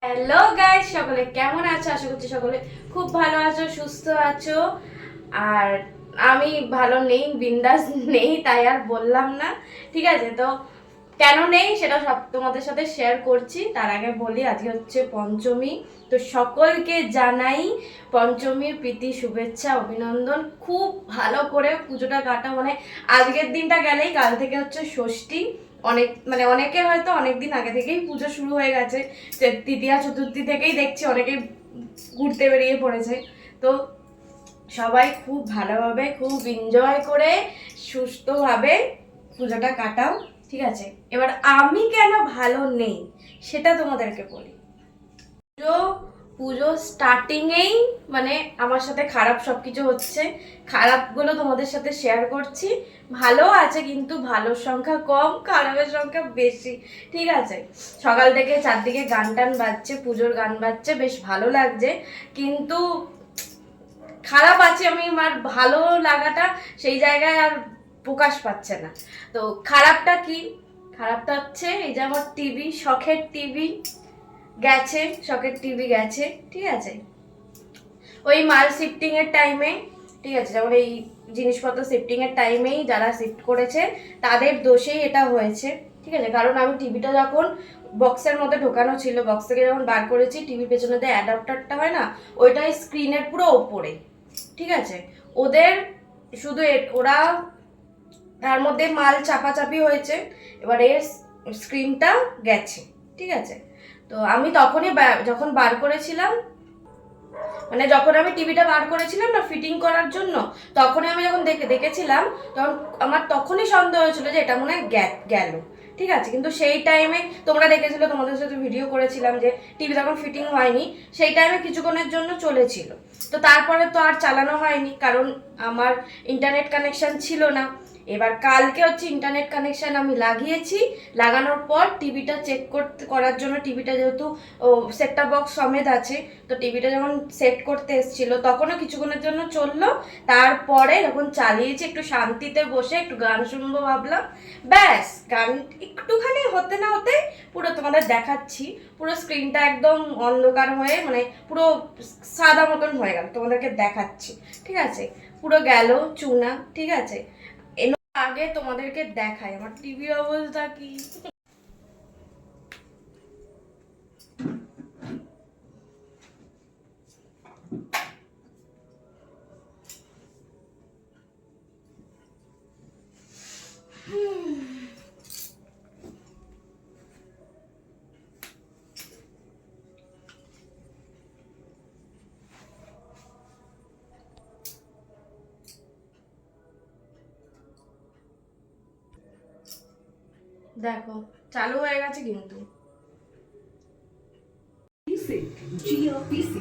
Hello guys, সকলে কেমন আছো? আশা করছি সকলে খুব ভালো আছো, সুস্থ আছো। আর আমি ভালো নেই, বিন্দাস নেই, তাই আর বললাম না। ঠিক আছে, তো কেন নেই সেটা সব তোমাদের সাথে শেয়ার করছি। তার আগে বলি, আজকে হচ্ছে পঞ্চমী। তো সকলকে জানাই পঞ্চমীর প্রীতি শুভেচ্ছা, অভিনন্দন। খুব ভালো করে পুজোটা কাটা, মানে আজকের দিনটা গেলেই কাল থেকে হচ্ছে ষষ্ঠী। অনেকের হয়তো অনেক দিন আগে থেকেই পুজো শুরু হয়ে গেছে। তৃতীয়া চতুর্থী থেকেই দেখছি অনেকেই ঘুরতে বেরিয়ে পড়েছে। তো সবাই খুব ভালোভাবে, খুব এনজয় করে, সুস্থভাবে পুজোটা কাটাও। ঠিক আছে, এবার আমি কেন ভালো নেই সেটা তোমাদেরকে বলি। পুজো পুজো স্টার্টিংয়েই মানে আমার সাথে খারাপ সব কিছু হচ্ছে। খারাপগুলো তোমাদের সাথে শেয়ার করছি। ভালো আছে, কিন্তু ভালোর সংখ্যা কম, খারাপের সংখ্যা বেশি। ঠিক আছে, সকাল থেকে চারদিকে গান টান বাজছে, পুজোর গান বাজছে, বেশ ভালো লাগছে। কিন্তু খারাপ আছে, আমি আমার ভালো লাগাটা সেই জায়গায় আর প্রকাশ পাচ্ছে না। তো খারাপটা কি? খারাপটা হচ্ছে এই যে আমার টিভি, শখের টিভি গেছে, শখের টিভি গেছে। ঠিক আছে, ওই মাল শিফটিং এর টাইমে, ঠিক আছে, যেমন এই জিনিসপত্র শিফটিং এর টাইমেই যারা শিফট করেছে তাদের দোষেই এটা হয়েছে। ঠিক আছে, কারণ আমি টিভিটা যখন বক্সের মধ্যে ঢোকানো ছিল, বক্স থেকে যখন বার করেছি, টিভির পেছনে যে অ্যাডাপ্টারটা হয় না, ওইটাই স্ক্রিনের পুরো ওপরে। ঠিক আছে, ওদের শুধু ওরা তার মধ্যে মাল চাপাচাপি হয়েছে, এবার এর স্ক্রিনটা গেছে। ঠিক আছে, তো আমি তখনই যখন বার করেছিলাম, মানে যখন আমি টিভিটা বার করেছিলাম না ফিটিং করার জন্য, তখনই আমি যখন দেখেছিলাম, তখন আমার তখনই সন্দেহ হয়েছিল যে এটা মনে হয় গেল। ঠিক আছে, কিন্তু সেই টাইমে তোমরা দেখেছিলে, তোমাদের সাথে ভিডিও করেছিলাম যে টিভি তখন ফিটিং হয়নি, সেই টাইমে কিছুক্ষণের জন্য চলেছিল। তো তারপরে তো আর চালানো হয়নি, কারণ আমার ইন্টারনেট কানেকশন ছিল না। এবার কালকে হচ্ছে ইন্টারনেট কানেকশন আমি লাগিয়েছি। লাগানোর পর টিভিটা চেক করার জন্য, টিভিটা যেহেতু সেটটপ বক্স সমেত আছে, তো টিভিটা যখন সেট করতে এসেছিল তখনও কিছুক্ষণের জন্য চললো। তারপরে যখন চালিয়েছি, একটু শান্তিতে বসে একটু গান শুনবো ভাবলাম, ব্যাস গান একটুখানি হতে না হতে পুরো তোমাদের দেখাচ্ছি, পুরো স্ক্রিনটা একদম অন্ধকার হয়ে, মানে পুরো সাদা মতন হয়ে গেল, তোমাদেরকে দেখাচ্ছি। ঠিক আছে, পুরো গেল চুনা। ঠিক আছে, আগে তোমাদেরকে দেখাই আমার টিভির অবস্থা কি। দেখো, চালু হয়ে গেছে কিন্তু। GRPC,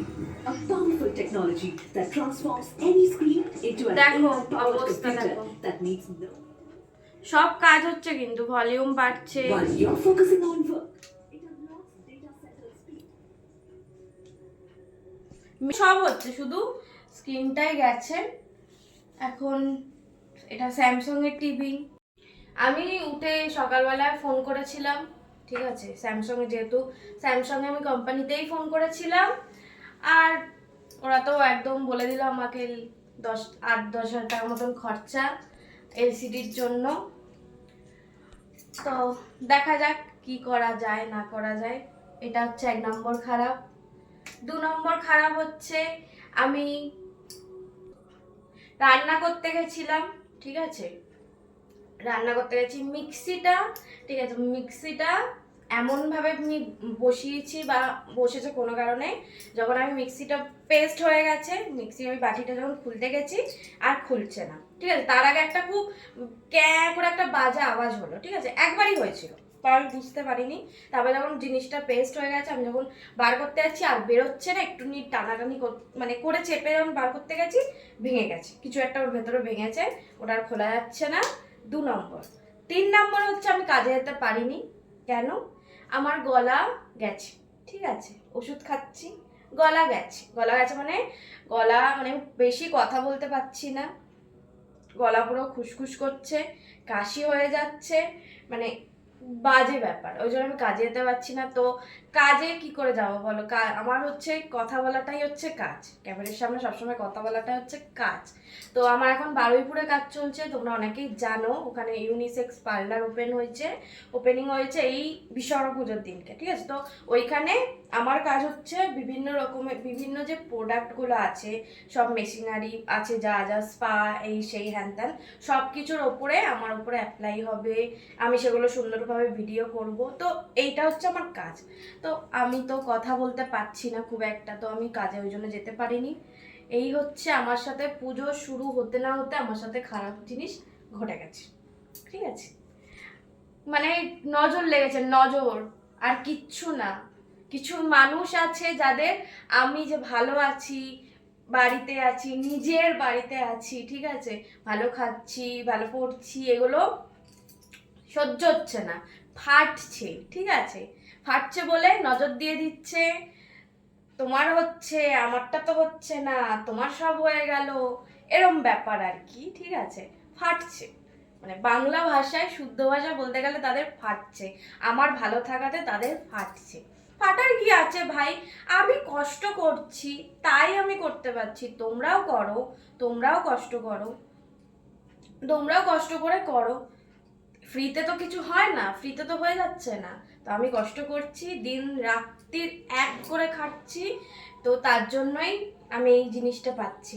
a powerful technology that transforms any screen into an দেখো AI-powered অবস্থা computer দেখো, that needs no. সব কাজ হচ্ছে কিন্তু ভলিউম বাড়ছে। While you're focusing on work, it unlocks data center speed. সব হচ্ছে, শুধু স্ক্রিনটাই গেছে। এখন এটা স্যামসাং এর টিভি। আমি উঠে সকালবেলায় ফোন করেছিলাম। ঠিক আছে, স্যামসাং এ, যেহেতু স্যামসাং এ আমি কোম্পানিতেই ফোন করেছিলাম। আর ওরা তো একদম বলে দিল আমাকে 8-10 হাজার টাকার মতন খরচা এলসিডির জন্য। তো দেখা যাক কি করা যায় না করা যায়। এটা হচ্ছে 1 নম্বর খারাপ। 2 নম্বর খারাপ হচ্ছে, আমি রান্না করতে গেছিলাম। ঠিক আছে, রান্না করতে গেছি, মিক্সিটা, ঠিক আছে, মিক্সিটা এমনভাবে আমি বসিয়েছি বা বসেছে কোনো কারণে, যখন আমি মিক্সিটা পেস্ট হয়ে গেছে, মিক্সি আমি বাটিটা যখন খুলতে গেছি আর খুলছে না। ঠিক আছে, তার আগে একটা খুব ক্যাঁ করে একটা বাজে আওয়াজ হলো। ঠিক আছে, একবারই হয়েছিল, তো আমি বুঝতে পারিনি। তারপরে যখন জিনিসটা পেস্ট হয়ে গেছে, আমি যখন বার করতে যাচ্ছি আর বেরোচ্ছে না, একটু টানাটানি মানে করে চেপে যখন বার করতে গেছি, ভেঙে গেছে, কিছু একটা ওর ভেতরে ভেঙেছে, ওটা আর খোলা যাচ্ছে না। 2 নম্বর। 3 নম্বর হচ্ছে, আমি কাজে যেতে পারিনি। কেন? আমার গলা গেছে। ঠিক আছে, ওষুধ খাচ্ছি, গলা গেছে। গলা গেছে মানে বেশি কথা বলতে পারছি না, গলা পুরো খুসখুস করছে, কাশি হয়ে যাচ্ছে, মানে বাজে ব্যাপার, ওই জন্য আমি কাজে যেতে পারছি না। তো কাজে কি করে যাবো বলো? আমার হচ্ছে কথা বলাটাই হচ্ছে কাজ, ক্যামেরার সামনে সবসময় কথা বলাটাই হচ্ছে কাজ। তো আমার এখন বারুইপুরে কাজ চলছে, তোমরা অনেকেই জানো, ওখানে ইউনিসেক্স পার্লার ওপেনিং হয়েছে এই বিশ্বকর্মা পুজোর দিনকে, ঠিক আছে? তো ওইখানে আমার কাজ হচ্ছে বিভিন্ন রকমের বিভিন্ন যে প্রোডাক্টগুলো আছে, সব মেশিনারি আছে, যা যা স্পা এই সেই হ্যান ত্যান সব কিছুর ওপরে আমার উপরে অ্যাপ্লাই হবে, আমি সেগুলো সুন্দরভাবে ভিডিও করব। তো এইটা হচ্ছে আমার কাজ। তো আমি তো কথা বলতে পারছি না খুব একটা, তো আমি কাজে ওই জন্য যেতে পারিনি। এই হচ্ছে আমার সাথে পুজো শুরু হতে না হতে আমার সাথে খারাপ জিনিস ঘটে গেছে, ঠিক আছে? মানে নজর লেগেছে, নজর, আর কিচ্ছু না। কিছু মানুষ আছে যাদের আমি যে ভালো আছি, বাড়িতে আছি, নিজের বাড়িতে আছি, ঠিক আছে, ভালো খাচ্ছি, ভালো পড়ছি, এগুলো সহ্য হচ্ছে না, ফাটছে, ঠিক আছে? ফাটছে বলে নজর দিয়ে দিচ্ছে, তোমার হচ্ছে আমারটা তো হচ্ছে না, তোমার সব হয়ে গেল, এরম ব্যাপার আর কি, ঠিক আছে? ফাটছে, মানে বাংলা ভাষায় শুদ্ধ ভাষা বলতে গেলে তাদের ফাটছে, আমার ভালো থাকাতে তাদের ফাটছে। ফাটার কি আছে ভাই? আমি কষ্ট করছি তাই আমি করতে পারছি, তোমরাও করো, তোমরাও কষ্ট করো, তোমরাও কষ্ট করে করো। ফ্রিতে তো কিছু হয় না, ফ্রিতে তো হয়ে যাচ্ছে না। তো আমি কষ্ট করছি, দিন রাত্রির এক করে খাচ্ছি, তো তার জন্যই আমি এই জিনিসটা পাচ্ছি।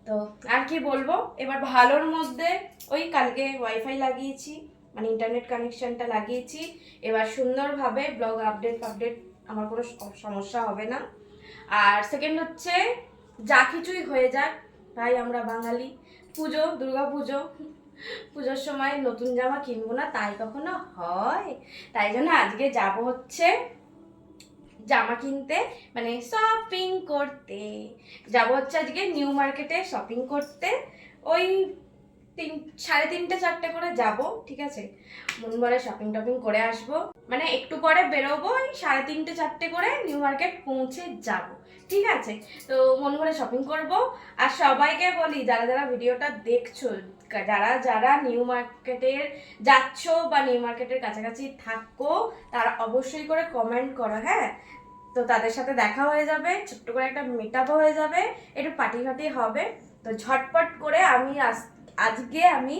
তো আর কি বলবো, এবার ভালোর মধ্যে ওই কালকে ওয়াইফাই লাগিয়েছি, মানে ইন্টারনেট কানেকশনটা লাগিয়েছি, এবার সুন্দরভাবে ব্লগ আপডেট আমার কোনো সমস্যা হবে না। আর সেকেন্ড হচ্ছে, যা কিছুই হয়ে যাক ভাই, আমরা বাঙালি, দুর্গা পুজোর সময় নতুন জামা কিনবো না তাই কখনো হয়? তাই জন্য আজকে যাব হচ্ছে জামা কিনতে, মানে শপিং করতে যাব হচ্ছে আজকে নিউ মার্কেটে শপিং করতে। ওই 3:30 4টে করে যাব, ঠিক আছে? মন ভরে শপিং টপিং করে আসবো, মানে একটু পরে বেরোবো, ওই 3:30 4টে করে নিউ মার্কেট পৌঁছে যাব, ঠিক আছে? তো মন ভরে শপিং করব। আর সবাইকে বলি, যারা যারা ভিডিওটা দেখছো, যারা যারা নিউ মার্কেটের যাচ্ছ বা নিউ মার্কেটের কাছাকাছি থাকো, তারা অবশ্যই করে কমেন্ট করো, হ্যাঁ? তো তাদের সাথে দেখা হয়ে যাবে, ছোট্ট করে একটা মিট আপও হয়ে যাবে, একটু পার্টি হবে। তো ঝটপট করে আজকে আমি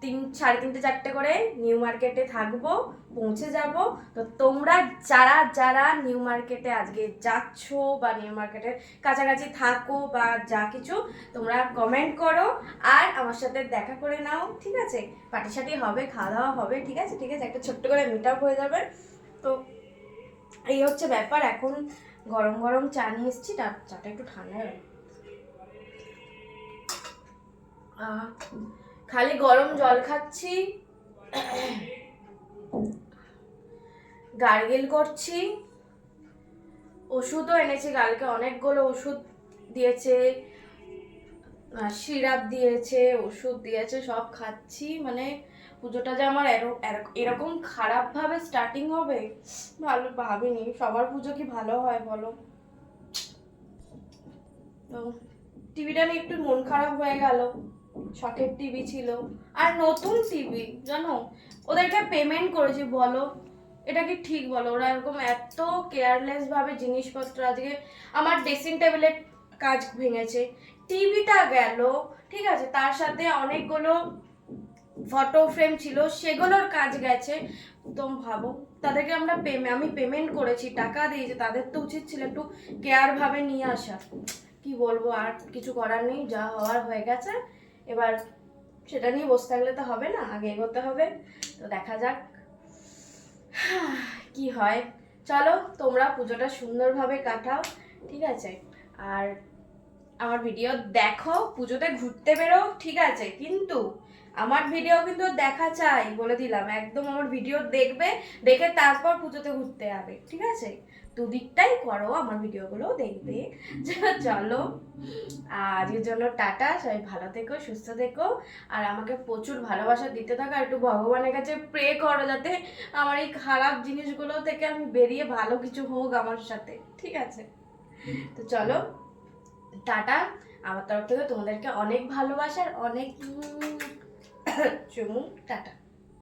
3:30 4টে করে নিউ মার্কেটে থাকবো, পৌঁছে যাব। তো তোমরা যারা যারা নিউ মার্কেটে আজকে যাচ্ছ বা নিউ মার্কেটের কাছাকাছি থাকো বা যা কিছু, তোমরা কমেন্ট করো আর আমার সাথে দেখা করে নাও, ঠিক আছে? পার্টি সার্টি হবে, খাওয়া দাওয়া হবে, ঠিক আছে? ঠিক আছে, একটা ছোট্ট করে মিট আপ হয়ে যাবে। তো এই হচ্ছে ব্যাপার। এখন গরম গরম চা নিয়ে এসেছি, চাটা একটু ঠান্ডা হয়ে, খালি গরম জল খাচ্ছি, গার্গেল করছি। ওষুধও এনেছি কালকে, অনেকগুলো ওষুধ দিয়েছে, সিরাপ দিয়েছে, ওষুধ দিয়েছে, সব খাচ্ছি। মানে পুজোটা যে আমার এরকম খারাপভাবে স্টার্টিং হবে ভালো ভাবিনি। সবার পুজো কি ভালো হয় বলো? তো টিভিটা নিয়ে একটু মন খারাপ হয়ে গেল, শখের টিভি ছিল, আর নতুন টিভি জানো, ওদেরকে পেমেন্ট করেছি, বলো এটা কি ঠিক? বলো, ওরা এরকম এত কেয়ারলেস ভাবে জিনিসপত্র, আজকে আমার ড্রেসিং টেবিলের কাজ ভেঙেছে, টিভিটা গেল, ঠিক আছে, তার সাথে অনেকগুলো ফটো ফ্রেম ছিল, সেগুলোর কাজ গেছে। তো ভাবো, তাদেরকে আমি পেমেন্ট করেছি, টাকা দিয়েছি, তাদের তো উচিত ছিল একটু কেয়ার ভাবে নিয়ে আসা। কি বলবো, আর কিছু করার নেই, যা হওয়ার হয়ে গেছে। এবার সেটা নিয়ে বসে থাকলে তো হবে না, আগে এগোতে হবে। তো দেখা যাক কি হয়। চলো, তোমরা পুজোটা সুন্দরভাবে কাটাও, ঠিক আছে? আর আমার ভিডিও দেখো, পুজোতে ঘুরতে বেরো, ঠিক আছে? কিন্তু আমার ভিডিও কিন্তু দেখা চাই, বলে দিলাম, একদম আমার ভিডিও দেখবে, দেখে তারপর পুজোতে ঘুরতে যাবে, ঠিক আছে? দুদিকটাই করো, আমার ভিডিওগুলোও দেখবে। চলো, আজকের জন্য টাটা, সবাই ভালো থেকো, সুস্থ থেকো, আর আমাকে প্রচুর ভালোবাসা দিতে থাকো। আর একটু ভগবানের কাছে প্রে করো যাতে আমার এই খারাপ জিনিসগুলো থেকে আমি বেরিয়ে ভালো কিছু হোক আমার সাথে, ঠিক আছে? তো চলো, টাটা। আমার তরফ থেকে তোমাদেরকে অনেক ভালোবাসার, অনেক চুমু, টাটা।